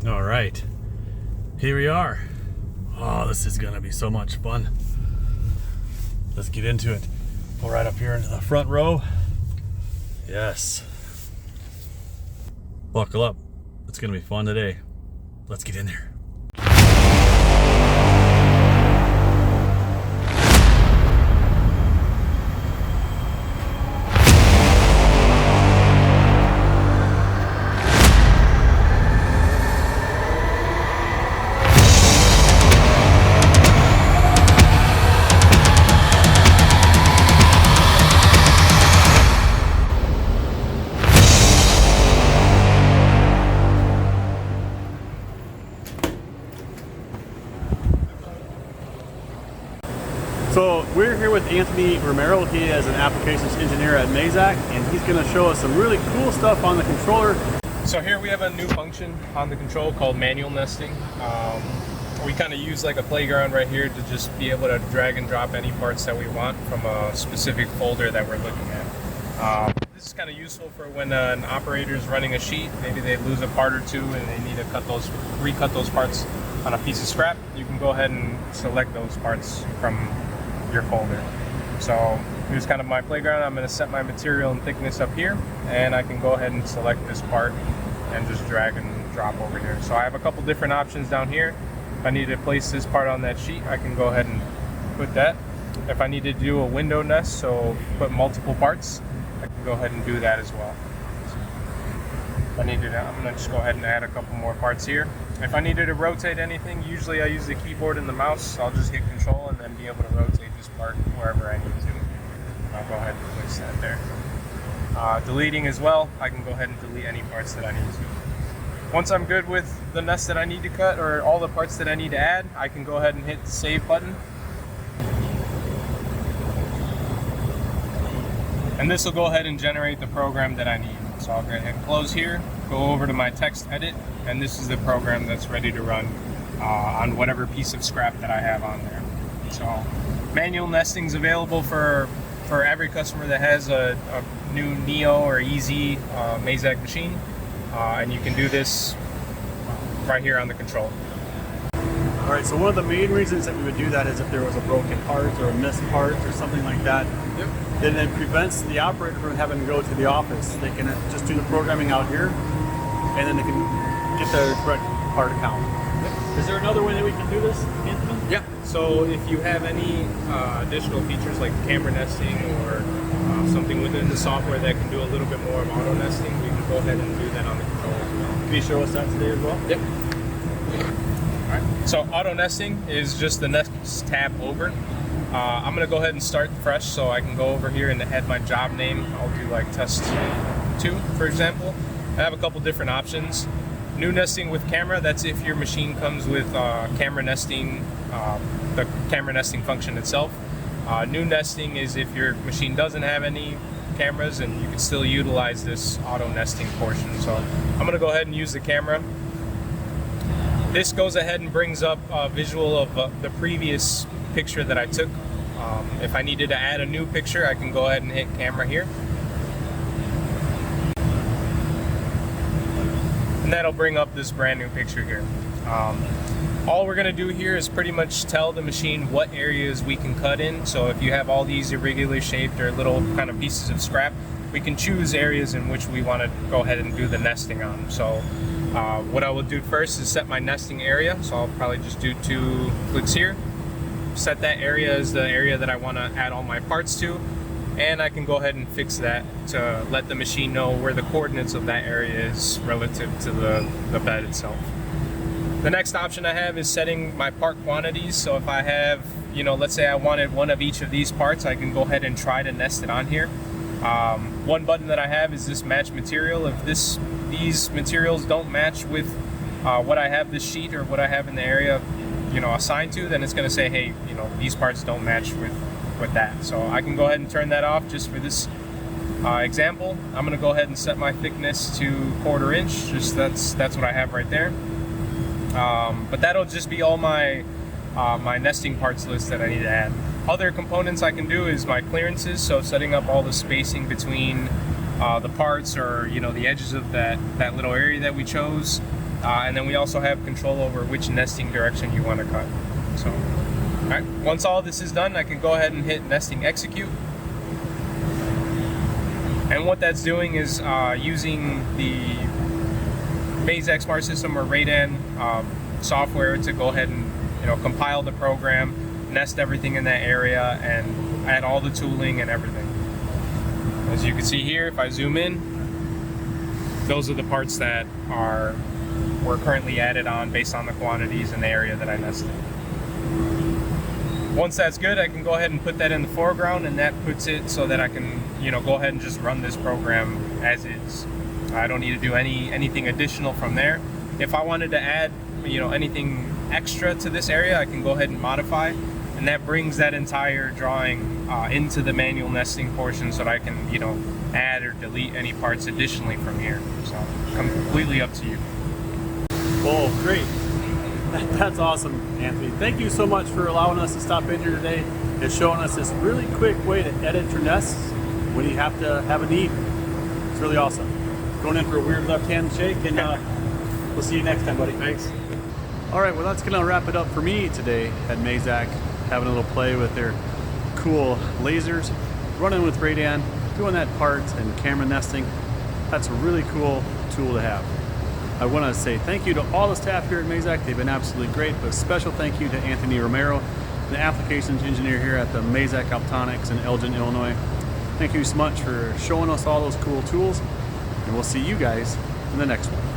All right, here we are. Oh, this is gonna be so much fun. Let's get into it. Pull right up here into the front row. Yes. Buckle up. It's gonna be fun today. Let's get in there. So we're here with Anthony Romero. He is an applications engineer at Mazak, and he's going to show us some really cool stuff on the controller. So here we have a new function on the control called manual nesting. We kind of use like a playground right here to just be able to drag and drop any parts that we want from a specific folder that we're looking at. This is kind of useful for when an operator is running a sheet. Maybe they lose a part or two and they need to recut those parts on a piece of scrap. You can go ahead and select those parts from your folder. So here's kind of my playground. I'm going to set my material and thickness up here, and I can go ahead and select this part and just drag and drop over here. So I have a couple different options down here. If I need to place this part on that sheet, I can go ahead and put that. If I need to do a window nest, so put multiple parts, I can go ahead and do that as well. If I needed to, I'm going to just go ahead and add a couple more parts here. If I needed to rotate anything, usually I use the keyboard and the mouse. I'll just hit control and then be able to rotate this part wherever I need to. I'll go ahead and place that there. Deleting as well, I can go ahead and delete any parts that I need to. Once I'm good with the nest that I need to cut or all the parts that I need to add, I can go ahead and hit the save button. And this will go ahead and generate the program that I need. So I'll go ahead and close here, go over to my text edit, and this is the program that's ready to run on whatever piece of scrap that I have on there. So manual nesting is available for every customer that has a new Neo or EZ Mazak machine, and you can do this right here on the control. All right, so one of the main reasons that we would do that is if there was a broken part or a missed part or something like that. Yep. Then it prevents the operator from having to go to the office. They can just do the programming out here, and then they can get the correct part count. Yep. Is there another way that we can do this, Anthony? Yeah, so if you have any additional features like camera nesting or something within the software that can do a little bit more of auto nesting, we can go ahead and do that on the control as well. Can you show us that today as well? Yep. Alright, so auto nesting is just the next tab over. I'm going to go ahead and start fresh, so I can go over here and add my job name. I'll do like test 2, for example. I have a couple different options. New nesting with camera, that's if your machine comes with camera nesting, the camera nesting function itself. New nesting is if your machine doesn't have any cameras and you can still utilize this auto nesting portion. So I'm going to go ahead and use the camera. This goes ahead and brings up a visual of the previous picture that I took. If I needed to add a new picture, I can go ahead and hit camera here. And that'll bring up this brand new picture here. All we're gonna do here is pretty much tell the machine what areas we can cut in. So if you have all these irregularly shaped or little kind of pieces of scrap, we can choose areas in which we want to go ahead and do the nesting on. So what I will do first is set my nesting area. So I'll probably just do 2 clicks here. Set that area as the area that I want to add all my parts to, and I can go ahead and fix that to let the machine know where the coordinates of that area is relative to the bed itself. The next option I have is setting my part quantities. So if I have, let's say I wanted one of each of these parts, I can go ahead and try to nest it on here. One button that I have is this match material. If these materials don't match with what I have this sheet or what I have in the area assigned to, then it's going to say, hey, these parts don't match with that. So I can go ahead and turn that off just for this example. I'm going to go ahead and set my thickness to 1/4 inch. Just that's what I have right there. But that'll just be all my my nesting parts list that I need to add. Other components I can do is my clearances, so setting up all the spacing between the parts or the edges of that little area that we chose. And then we also have control over which nesting direction you want to cut. So, all right, once all this is done, I can go ahead and hit nesting execute. And what that's doing is using the Mazak Smart System or RADAN software to go ahead and compile the program, nest everything in that area, and add all the tooling and everything. As you can see here, if I zoom in, those are the parts that were currently added on based on the quantities in the area that I nested. Once that's good, I can go ahead and put that in the foreground, and that puts it so that I can go ahead and just run this program as is. I don't need to do anything additional from there. If I wanted to add anything extra to this area, I can go ahead and modify, and that brings that entire drawing into the manual nesting portion so that I can add or delete any parts additionally from here. So completely up to you. Oh, great. That's awesome, Anthony. Thank you so much for allowing us to stop in here today and showing us this really quick way to edit your nests when you have to have a need. It's really awesome. Going in for a weird left-hand shake, and we'll see you next time, buddy. Thanks. All right, well, that's gonna wrap it up for me today at Mazak, having a little play with their cool lasers, running with RADAN, doing that part and camera nesting. That's a really cool tool to have. I want to say thank you to all the staff here at Mazak. They've been absolutely great, but a special thank you to Anthony Romero, the applications engineer here at the Mazak Optonics in Elgin, Illinois. Thank you so much for showing us all those cool tools, and we'll see you guys in the next one.